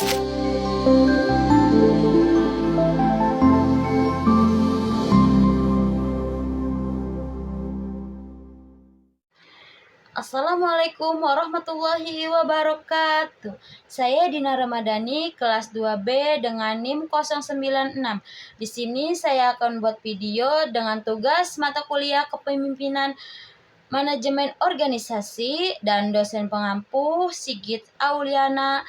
Assalamualaikum warahmatullahi wabarakatuh. Saya Dina Ramadhani, kelas 2B dengan NIM 096. Di sini saya akan buat video dengan tugas mata kuliah Kepemimpinan Manajemen Organisasi dan dosen pengampu Sigit Auliana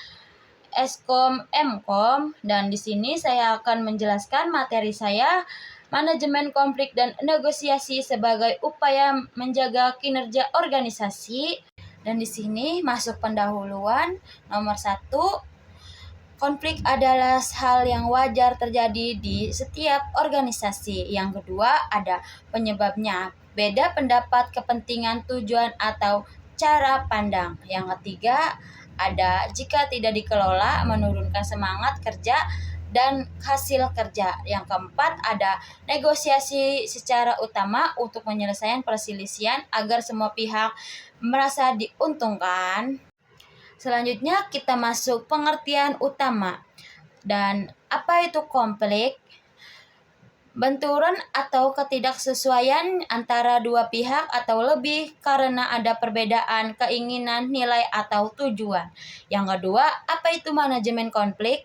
Eskom Mkom, dan di sini saya akan menjelaskan materi saya, manajemen konflik dan negosiasi sebagai upaya menjaga kinerja organisasi. Dan di sini masuk pendahuluan. Nomor 1, konflik adalah hal yang wajar terjadi di setiap organisasi. Yang kedua, ada penyebabnya, beda pendapat, kepentingan, tujuan, atau cara pandang. Yang ketiga, ada jika tidak dikelola menurunkan semangat kerja dan hasil kerja. Yang keempat, ada negosiasi secara utama untuk menyelesaikan perselisihan agar semua pihak merasa diuntungkan. Selanjutnya kita masuk pengertian utama. Dan apa itu konflik? Benturan atau ketidaksesuaian antara dua pihak atau lebih karena ada perbedaan keinginan, nilai, atau tujuan. Yang kedua, apa itu manajemen konflik?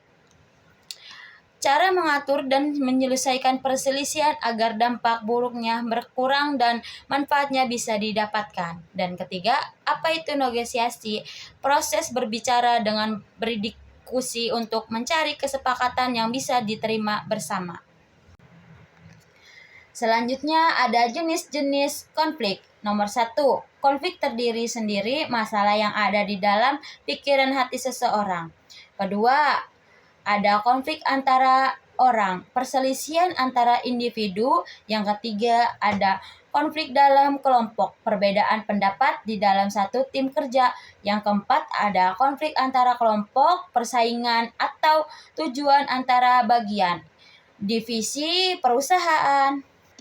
Cara mengatur dan menyelesaikan perselisihan agar dampak buruknya berkurang dan manfaatnya bisa didapatkan. Dan ketiga, apa itu negosiasi? Proses berbicara dengan berdiskusi untuk mencari kesepakatan yang bisa diterima bersama. Selanjutnya ada jenis-jenis konflik. Nomor 1, konflik terdiri sendiri, masalah yang ada di dalam pikiran hati seseorang. Kedua, ada konflik antara orang, perselisihan antara individu. Yang ketiga, ada konflik dalam kelompok, perbedaan pendapat di dalam satu tim kerja. Yang keempat, ada konflik antara kelompok, persaingan, atau tujuan antara bagian, divisi perusahaan.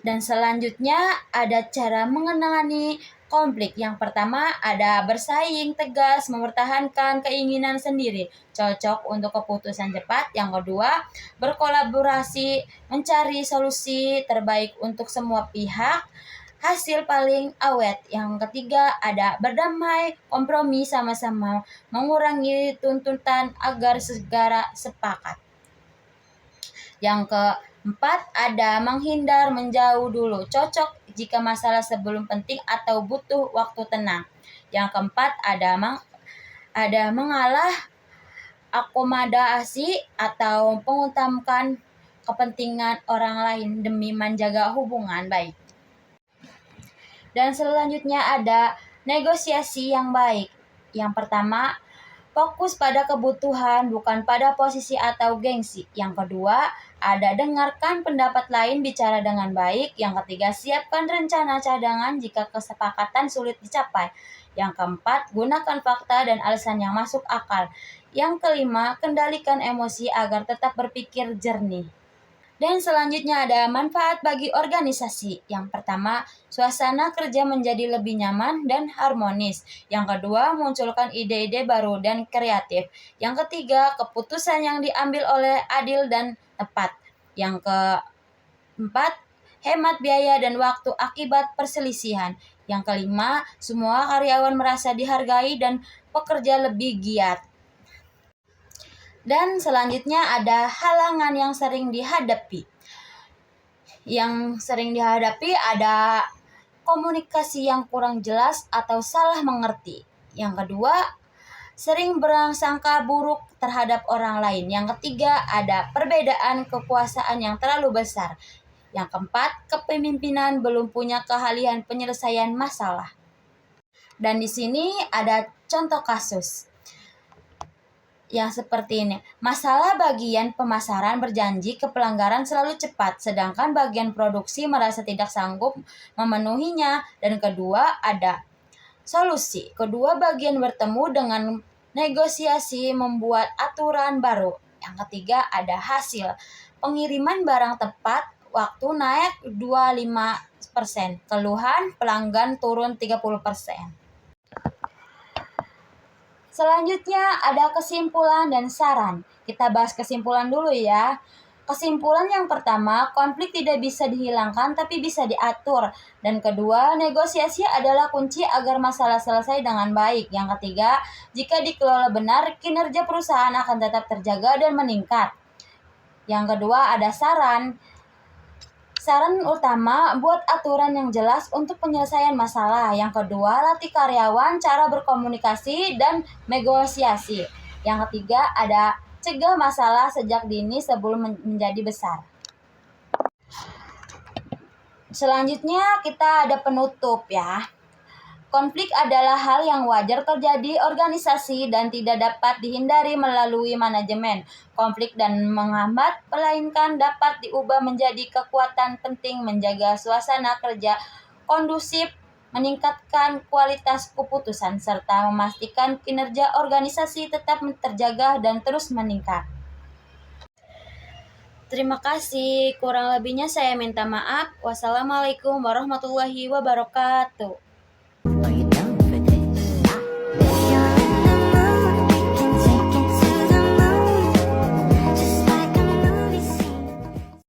Dan selanjutnya ada cara mengenali konflik. Yang pertama ada bersaing tegas, mempertahankan keinginan sendiri, cocok untuk keputusan cepat. Yang kedua, berkolaborasi, mencari solusi terbaik untuk semua pihak, hasil paling awet. Yang ketiga ada berdamai, kompromi, sama-sama mengurangi tuntutan agar segera sepakat. Yang keempat, ada menghindar, menjauh dulu, cocok jika masalah sebelum penting atau butuh waktu tenang. Yang keempat, ada mengalah, akomodasi, atau mengutamakan kepentingan orang lain demi menjaga hubungan baik. Dan selanjutnya ada negosiasi yang baik. Yang pertama, fokus pada kebutuhan, bukan pada posisi atau gengsi. Yang kedua, ada dengarkan pendapat lain, bicara dengan baik. Yang ketiga, siapkan rencana cadangan jika kesepakatan sulit dicapai. Yang keempat, gunakan fakta dan alasan yang masuk akal. Yang kelima, kendalikan emosi agar tetap berpikir jernih. Dan selanjutnya ada manfaat bagi organisasi. Yang pertama, suasana kerja menjadi lebih nyaman dan harmonis. Yang kedua, munculkan ide-ide baru dan kreatif. Yang ketiga, keputusan yang diambil oleh adil dan tepat. Yang keempat, hemat biaya dan waktu akibat perselisihan. Yang kelima, semua karyawan merasa dihargai dan pekerja lebih giat. Dan selanjutnya ada halangan yang sering dihadapi. Yang sering dihadapi ada komunikasi yang kurang jelas atau salah mengerti. Yang kedua, sering berasangka buruk terhadap orang lain. Yang ketiga, ada perbedaan kekuasaan yang terlalu besar. Yang keempat, kepemimpinan belum punya keahlian penyelesaian masalah. Dan di sini ada contoh kasus yang seperti ini. Masalah bagian pemasaran berjanji ke pelanggaran selalu cepat, sedangkan bagian produksi merasa tidak sanggup memenuhinya. Dan kedua, ada solusi. Kedua bagian bertemu dengan negosiasi membuat aturan baru. Yang ketiga, ada hasil. Pengiriman barang tepat waktu naik 25%. Keluhan pelanggan turun 30%. Selanjutnya ada kesimpulan dan saran. Kita bahas kesimpulan dulu ya. Kesimpulan yang pertama, konflik tidak bisa dihilangkan tapi bisa diatur. Dan kedua, negosiasi adalah kunci agar masalah selesai dengan baik. Yang ketiga, jika dikelola benar, kinerja perusahaan akan tetap terjaga dan meningkat. Yang kedua, ada saran. Saran utama, buat aturan yang jelas untuk penyelesaian masalah. Yang kedua, latih karyawan cara berkomunikasi dan negosiasi. Yang ketiga, ada cegah masalah sejak dini sebelum menjadi besar. Selanjutnya kita ada penutup ya. Konflik adalah hal yang wajar terjadi organisasi dan tidak dapat dihindari melalui manajemen. Konflik dan menghambat, melainkan dapat diubah menjadi kekuatan penting menjaga suasana kerja kondusif, meningkatkan kualitas keputusan, serta memastikan kinerja organisasi tetap terjaga dan terus meningkat. Terima kasih. Kurang lebihnya saya minta maaf. Wassalamualaikum warahmatullahi wabarakatuh.